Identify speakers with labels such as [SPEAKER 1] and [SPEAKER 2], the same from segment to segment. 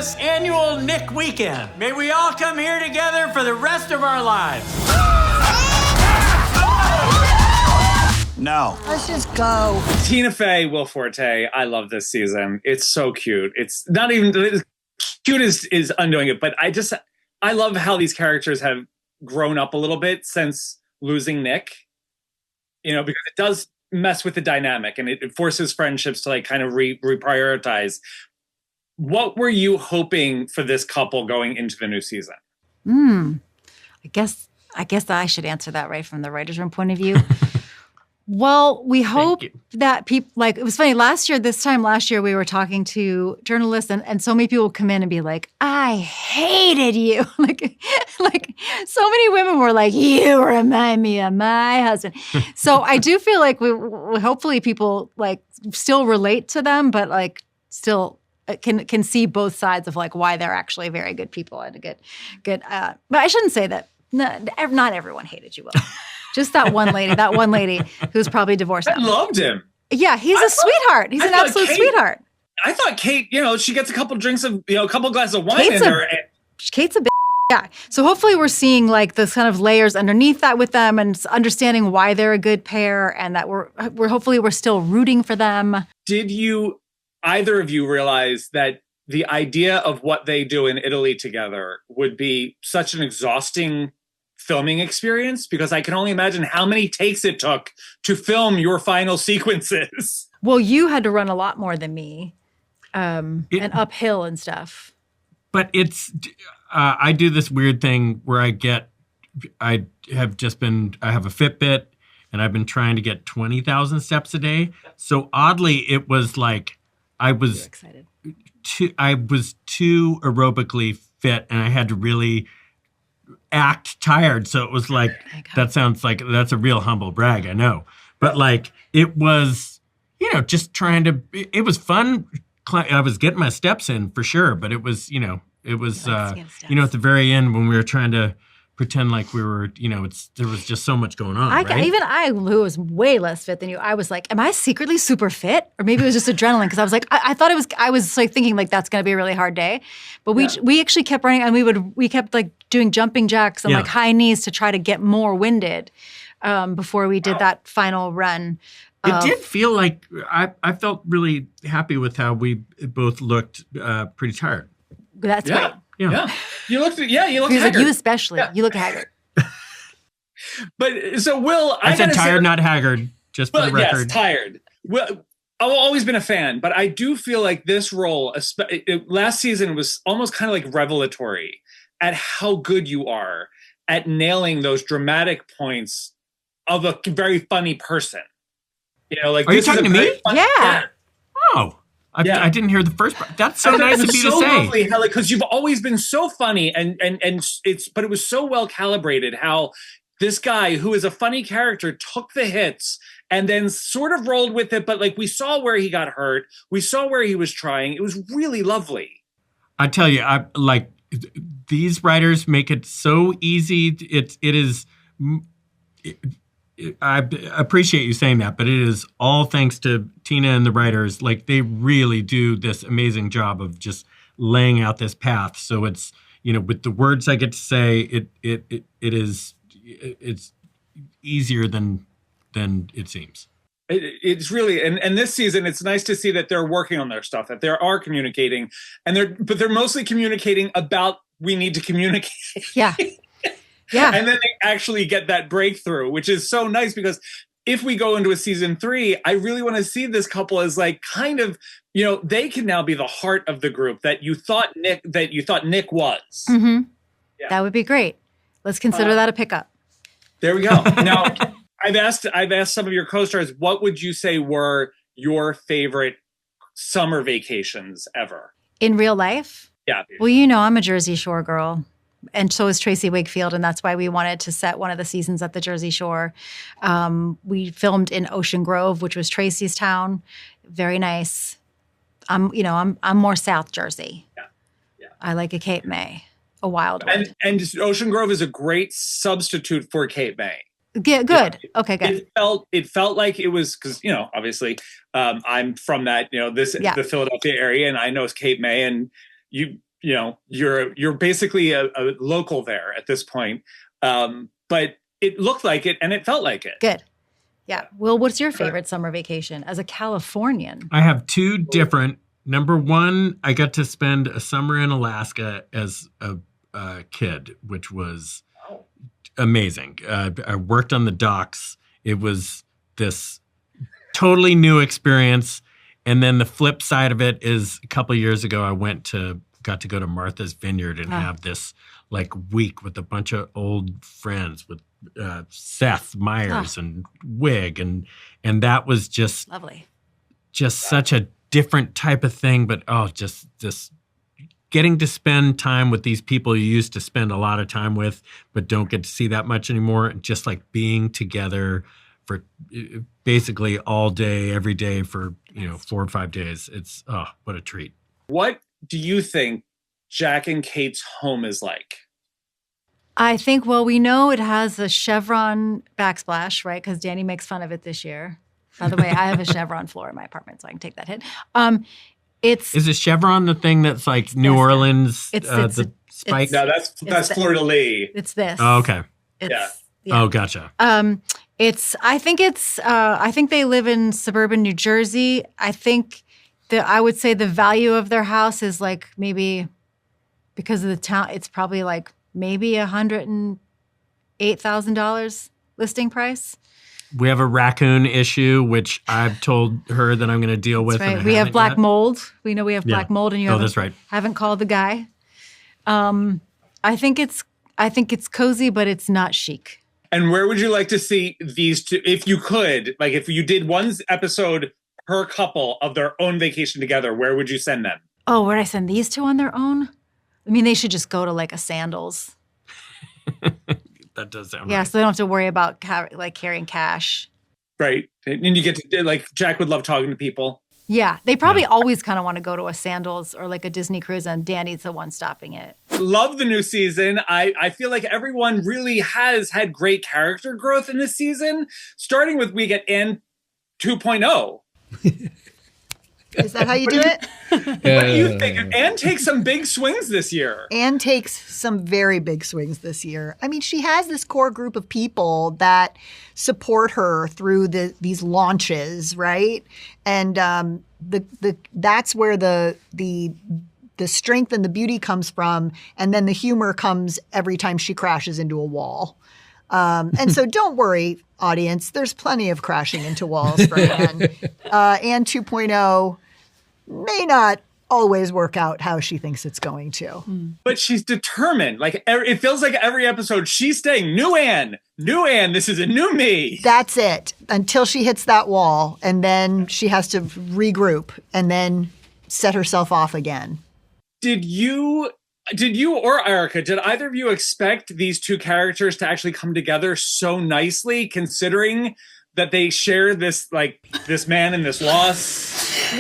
[SPEAKER 1] this annual Nick weekend. May we all come here together for the rest of our lives. No.
[SPEAKER 2] Let's just go.
[SPEAKER 3] Tina Fey, Will Forte, I love this season. It's so cute. It's not even cute is undoing it, but I love how these characters have grown up a little bit since losing Nick. Because it does mess with the dynamic and it forces friendships to like kind of reprioritize. What were you hoping for this couple going into the new season?
[SPEAKER 2] I guess I should answer that right from the writer's room point of view. Well, we hope that people, like, it was funny, this time last year, we were talking to journalists and so many people would come in and be like, I hated you. like so many women were like, you remind me of my husband. So I do feel like we hopefully people like still relate to them, but like still can see both sides of like why they're actually very good people and good. But I shouldn't say that. Not everyone hated you, Will. Just that one lady who's probably divorced now.
[SPEAKER 3] I loved him.
[SPEAKER 2] Yeah, he's a sweetheart. He's an absolute sweetheart.
[SPEAKER 3] I thought Kate, she gets a couple drinks of, a couple glasses of wine in her.
[SPEAKER 2] Kate's a bitch. Yeah. So hopefully we're seeing like the kind of layers underneath that with them and understanding why they're a good pair and that we're hopefully still rooting for them.
[SPEAKER 3] Did either of you realize that the idea of what they do in Italy together would be such an exhausting filming experience? Because I can only imagine how many takes it took to film your final sequences.
[SPEAKER 2] Well, you had to run a lot more than me, and uphill and stuff.
[SPEAKER 4] But it's, I do this weird thing where I have a Fitbit and I've been trying to get 20,000 steps a day. So oddly, it was like I was too aerobically fit and I had to really act tired. So it was like, that sounds like that's a real humble brag, I know. But like, it was, just trying to, it was fun. I was getting my steps in for sure, but it was, at the very end when we were trying to pretend like we were, there was just so much going on.
[SPEAKER 2] Even I, who was way less fit than you, I was like, am I secretly super fit? Or maybe it was just adrenaline because I was like, I thought I was like thinking like that's going to be a really hard day. But we actually kept running and we kept like doing jumping jacks and like high knees to try to get more winded before we did that final run.
[SPEAKER 4] It did feel like I felt really happy with how we both looked pretty tired.
[SPEAKER 2] That's great.
[SPEAKER 3] Yeah. You look haggard.
[SPEAKER 2] Like you especially. Yeah. You look haggard.
[SPEAKER 3] But so Will,
[SPEAKER 4] I said tired, not haggard, just for the record.
[SPEAKER 3] Yes, tired. Well, I've always been a fan, but I do feel like this role, last season was almost kind of like revelatory at how good you are at nailing those dramatic points of a very funny person.
[SPEAKER 4] Are you talking to me?
[SPEAKER 2] Yeah.
[SPEAKER 4] Oh. I didn't hear the first part. That's so nice of you to say.
[SPEAKER 3] Lovely, because you've always been so funny but it was so well calibrated how this guy who is a funny character took the hits and then sort of rolled with it. But like we saw where he got hurt. We saw where he was trying. It was really lovely.
[SPEAKER 4] I tell you, these writers make it so easy. I appreciate you saying that, but it is all thanks to Tina and the writers. Like they really do this amazing job of just laying out this path. So it's, with the words I get to say, it's easier than it seems.
[SPEAKER 3] It's really, and this season, it's nice to see that they're working on their stuff, that they are communicating, but they're mostly communicating about we need to communicate.
[SPEAKER 2] Yeah. Yeah.
[SPEAKER 3] And then they actually get that breakthrough, which is so nice because if we go into a season 3, I really want to see this couple as like kind of, they can now be the heart of the group that you thought Nick was.
[SPEAKER 2] Mm-hmm. Yeah. That would be great. Let's consider that a pickup.
[SPEAKER 3] There we go. Now, I've asked some of your co-stars, what would you say were your favorite summer vacations ever?
[SPEAKER 2] In real life?
[SPEAKER 3] Yeah.
[SPEAKER 2] Well, I'm a Jersey Shore girl. And so is Tracy Wakefield, and that's why we wanted to set one of the seasons at the Jersey Shore. We filmed in Ocean Grove, which was Tracy's town. Very nice. I'm more South Jersey. Yeah. I like a Cape May, a wild one.
[SPEAKER 3] And Ocean Grove is a great substitute for Cape May.
[SPEAKER 2] Yeah, good. Okay, good.
[SPEAKER 3] It felt like it was because obviously I'm from that the Philadelphia area, and I know it's Cape May, and you're basically a local there at this point. But it looked like it and it felt like it.
[SPEAKER 2] Good. Yeah. Will, what's your favorite summer vacation as a Californian?
[SPEAKER 4] I have two different. Number one, I got to spend a summer in Alaska as a kid, which was amazing. I worked on the docks. It was this totally new experience. And then the flip side of it is a couple of years ago, I got to go to Martha's Vineyard and have this like week with a bunch of old friends with Seth Meyers and Wig. And that was just
[SPEAKER 2] lovely.
[SPEAKER 4] Just such a different type of thing. But just getting to spend time with these people you used to spend a lot of time with, but don't get to see that much anymore. And just like being together for basically all day, every day for 4 or 5 days. It's what a treat.
[SPEAKER 3] What do you think Jack and Kate's home is like?
[SPEAKER 2] I think, well, we know it has a chevron backsplash, right? Because Danny makes fun of it this year. By the way, I have a chevron floor in my apartment, so I can take that hit. Is
[SPEAKER 4] a chevron the thing that's like New Orleans, the spike?
[SPEAKER 3] No, that's Fleur de Lis.
[SPEAKER 2] It's this.
[SPEAKER 4] Oh, okay.
[SPEAKER 2] Yeah.
[SPEAKER 4] Oh, gotcha.
[SPEAKER 2] I think they live in suburban New Jersey. I would say the value of their house is like maybe because of the town, it's probably like maybe $108,000 listing price.
[SPEAKER 4] We have a raccoon issue, which I've told her that I'm going to deal with.
[SPEAKER 2] That's right. We have black mold. We know we have black mold, and you haven't called the guy. I think it's cozy, but it's not chic.
[SPEAKER 3] And where would you like to see these two, if you could, like if you did one episode per couple of their own vacation together, where would you send them?
[SPEAKER 2] Oh, would I send these two on their own? I mean, they should just go to like a Sandals.
[SPEAKER 4] That does sound
[SPEAKER 2] right.
[SPEAKER 4] right.
[SPEAKER 2] So they don't have to worry about carrying cash.
[SPEAKER 3] Right. And you get to, like, Jack would love talking to people.
[SPEAKER 2] Yeah. They probably always kind of want to go to a Sandals or like a Disney cruise, and Danny's the one stopping it.
[SPEAKER 3] Love the new season. I feel like everyone really has had great character growth in this season, starting with we get Anne 2.0.
[SPEAKER 5] Is that how you do it?
[SPEAKER 3] What do you think? Anne takes some big swings this year.
[SPEAKER 5] Anne takes some very big swings this year. I mean, she has this core group of people that support her through these launches, right? And that's where the strength and the beauty comes from, and then the humor comes every time she crashes into a wall. And so don't worry, audience. There's plenty of crashing into walls for Anne. Anne 2.0 may not always work out how she thinks it's going to.
[SPEAKER 3] But she's determined. Like, it feels like every episode she's saying, new Anne, this is a new me.
[SPEAKER 5] That's it. Until she hits that wall, and then she has to regroup and then set herself off again. Did you or Erica, did either of you expect these two characters to actually come together so nicely, considering that they share this man and this loss?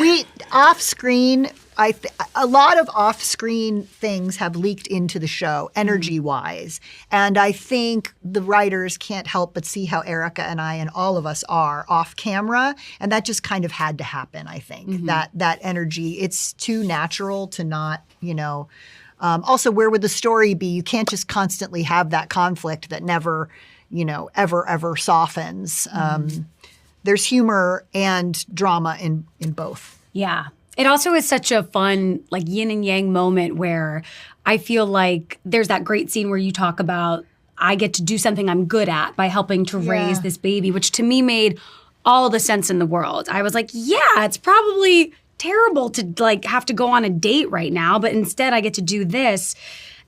[SPEAKER 5] A lot of off-screen things have leaked into the show, energy-wise. And I think the writers can't help but see how Erica and I and all of us are off camera. And that just kind of had to happen, I think. That energy, it's too natural to not, also, where would the story be? You can't just constantly have that conflict that never, ever softens. There's humor and drama in both.
[SPEAKER 6] Yeah. It also is such a fun, like, yin and yang moment where I feel like there's that great scene where you talk about I get to do something I'm good at by helping to raise this baby, which to me made all the sense in the world. I was like, yeah, it's probably terrible to like have to go on a date right now, but instead I get to do this.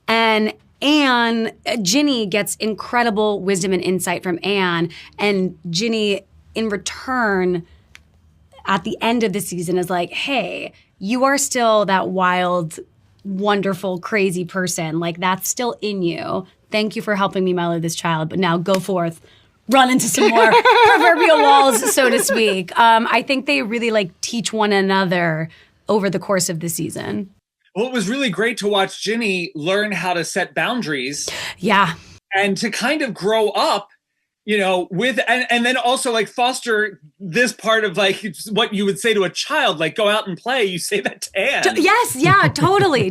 [SPEAKER 6] And Ginny gets incredible wisdom and insight from Anne, and Ginny in return at the end of the season is like, hey, you are still that wild, wonderful, crazy person. Like, that's still in you. Thank you for helping me mother this child, but now go forth, run into some more proverbial walls, so to speak. I think they really teach one another over the course of the season.
[SPEAKER 3] Well, it was really great to watch Ginny learn how to set boundaries.
[SPEAKER 6] Yeah.
[SPEAKER 3] And to kind of grow up with and then also like foster this part of like what you would say to a child, like go out and play. You say that to Anne.
[SPEAKER 6] Yes, yeah, totally.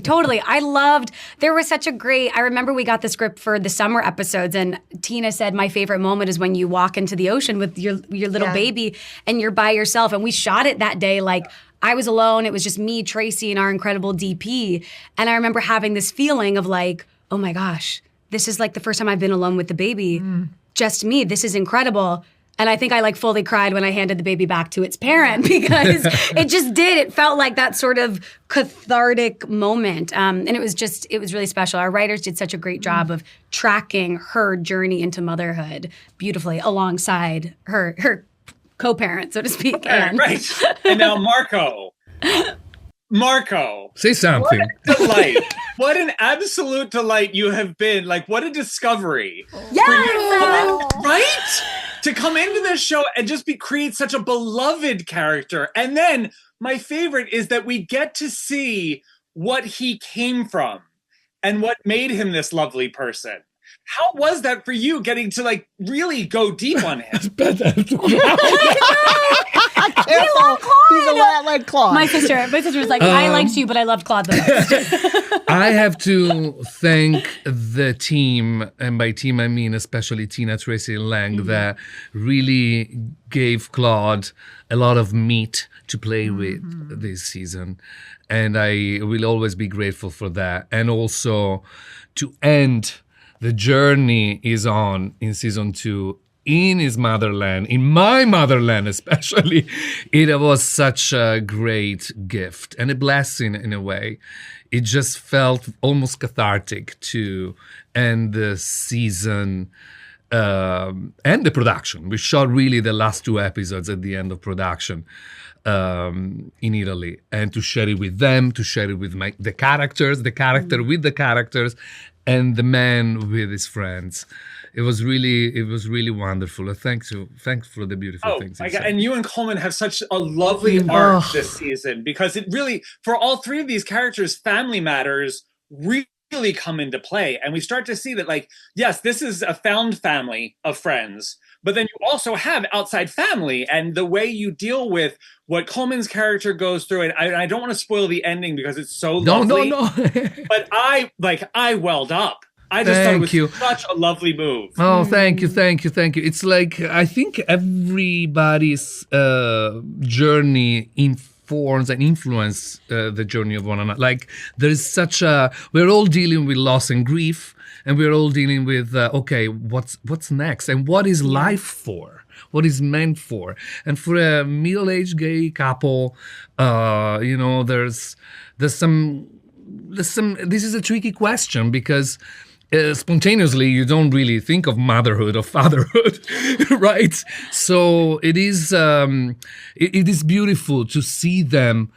[SPEAKER 6] There was such a great, I remember we got the script for the summer episodes and Tina said my favorite moment is when you walk into the ocean with your little baby and you're by yourself. And we shot it that day like I was alone. It was just me, Tracy, and our incredible DP. And I remember having this feeling of like, oh my gosh, this is like the first time I've been alone with the baby. Just me. This is incredible. And I think I like fully cried when I handed the baby back to its parent because it just did. It felt like that sort of cathartic moment. And it was really special. Our writers did such a great job of tracking her journey into motherhood beautifully alongside her co-parent, so to speak.
[SPEAKER 3] Right. And now Marco.
[SPEAKER 7] Say something.
[SPEAKER 3] What a delight. What an absolute delight you have been. Like, what a discovery.
[SPEAKER 6] Yes!
[SPEAKER 3] Right? To come into this show and just create such a beloved character. And then my favorite is that we get to see what he came from and what made him this lovely person. How was that for you, getting to like really go deep on him?
[SPEAKER 5] Careful. He's a lot like Claude.
[SPEAKER 6] My sister was like, I liked you, but I loved Claude the most.
[SPEAKER 7] I have to thank the team, and by team I mean especially Tina, Tracy, and Lang, that really gave Claude a lot of meat to play with this season. And I will always be grateful for that. And also to end the journey is on in season 2 in his motherland, in my motherland especially. It was such a great gift and a blessing in a way. It just felt almost cathartic to end the season and the production. We shot really the last 2 episodes at the end of production in Italy, and to share it with them, to share it with the character with the characters, and the man with his friends. It was really wonderful. Thanks for the beautiful things.
[SPEAKER 3] Oh my God. And you and Coleman have such a lovely arc this season, because it really, for all 3 of these characters, family matters really come into play. And we start to see that, like, yes, this is a found family of friends, but then you also have outside family, and the way you deal with what Coleman's character goes through. And I don't want to spoil the ending because it's so lovely. No. But I welled up. I just thought it was such a lovely move.
[SPEAKER 7] Oh, thank you. It's like, I think everybody's journey informs and influences the journey of one another. Like, there is we're all dealing with loss and grief, and we're all dealing with, what's next? And what is life for? What is meant for? And for a middle-aged gay couple, there's some, this is a tricky question, because spontaneously you don't really think of motherhood or fatherhood, right? So it is beautiful to see them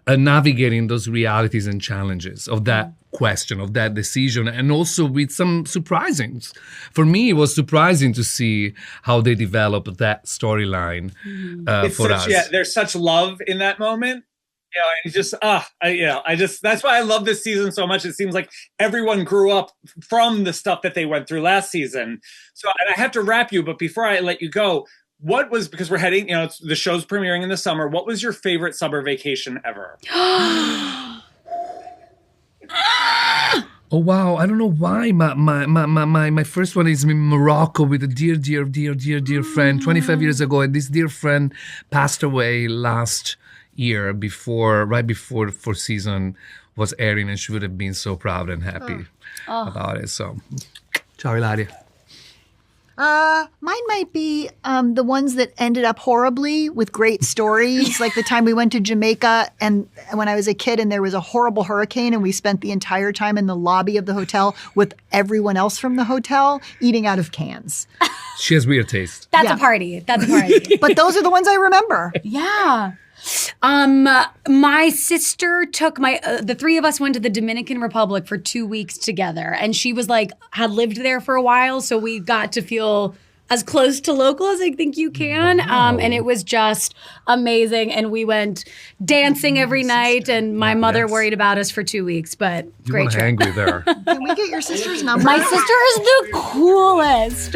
[SPEAKER 7] navigating those realities and challenges of that question, of that decision, and also with some surprisings. For me, it was surprising to see how they developed that storyline for us.
[SPEAKER 3] Yeah, there's such love in that moment. And that's why I love this season so much. It seems like everyone grew up from the stuff that they went through last season. So, and I have to wrap you, but before I let you go, because we're heading, the show's premiering in the summer. What was your favorite summer vacation ever?
[SPEAKER 7] Oh wow! I don't know why my first one is in Morocco with a dear friend. 25 years ago, and this dear friend passed away last year, right before the 4th season was airing, and she would have been so proud and happy about it. So, ciao Ilaria.
[SPEAKER 5] Mine might be the ones that ended up horribly with great stories, like the time we went to Jamaica and when I was a kid and there was a horrible hurricane and we spent the entire time in the lobby of the hotel with everyone else from the hotel eating out of cans.
[SPEAKER 7] She has weird taste.
[SPEAKER 6] That's a party.
[SPEAKER 5] But those are the ones I remember.
[SPEAKER 6] Yeah. My sister took the 3 of us went to the Dominican Republic for 2 weeks together, and she was had lived there for a while, so we got to feel as close to local as I think you can. Wow. And it was just amazing. And we went dancing every night, and my mother worried about us for 2 weeks, but great trip.
[SPEAKER 7] Angry there.
[SPEAKER 5] Can we get your sister's number?
[SPEAKER 6] My sister is the coolest.